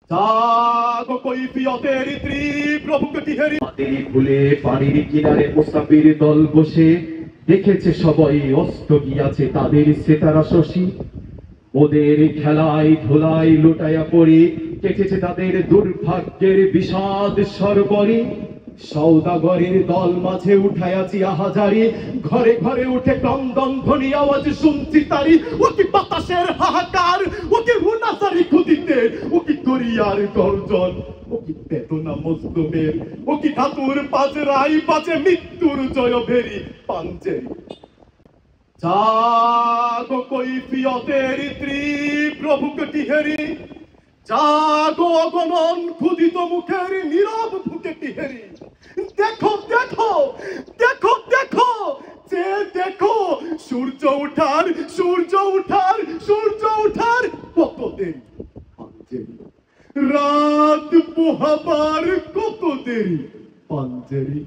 জাগো কৈফিয়তের তীব্র বুকটি হেরি মাটির ভুলে পানির কিনারে মুসাফির দল বসে দেখেছে সবাই অস্ত গিয়াছে তাদের সেতারা শশী ওদের খেলায় ধুলায় লুটাইয়া পড়ে কেটেছে তাদের দুর্ভাগ্যের বিষাদ সরবরে সৌদাগরের দল মাঝে উঠাইয়াছি আহাজারি ঘরে ঘরে উঠে ক্রন্দন ধ্বনি আওয়াজ শুনছি তারি ও কি বাতাসের হাহাকার ও কি হুনাসারি খুদিতে ও কি করিয়ার গর্জন ও কি বেদনা মজলুমের ও কি ধাতুর পাজরাই বাজে মৃত্যুর জয় ভেরি পাঞ্জেরি জাগো কৈফিয়তের তীব্র বুকটি হেরি জাগো অগণন ক্ষুদিত মুখের নীরব বুকটি হেরি দেখো দেখো দেখো দেখো যে দেখো সূর্য উঠার সূর্য উঠার সূর্য উঠার কত দেরি পাঞ্জেরি রাত পোহাবার কত দেরি পাঞ্জেরি।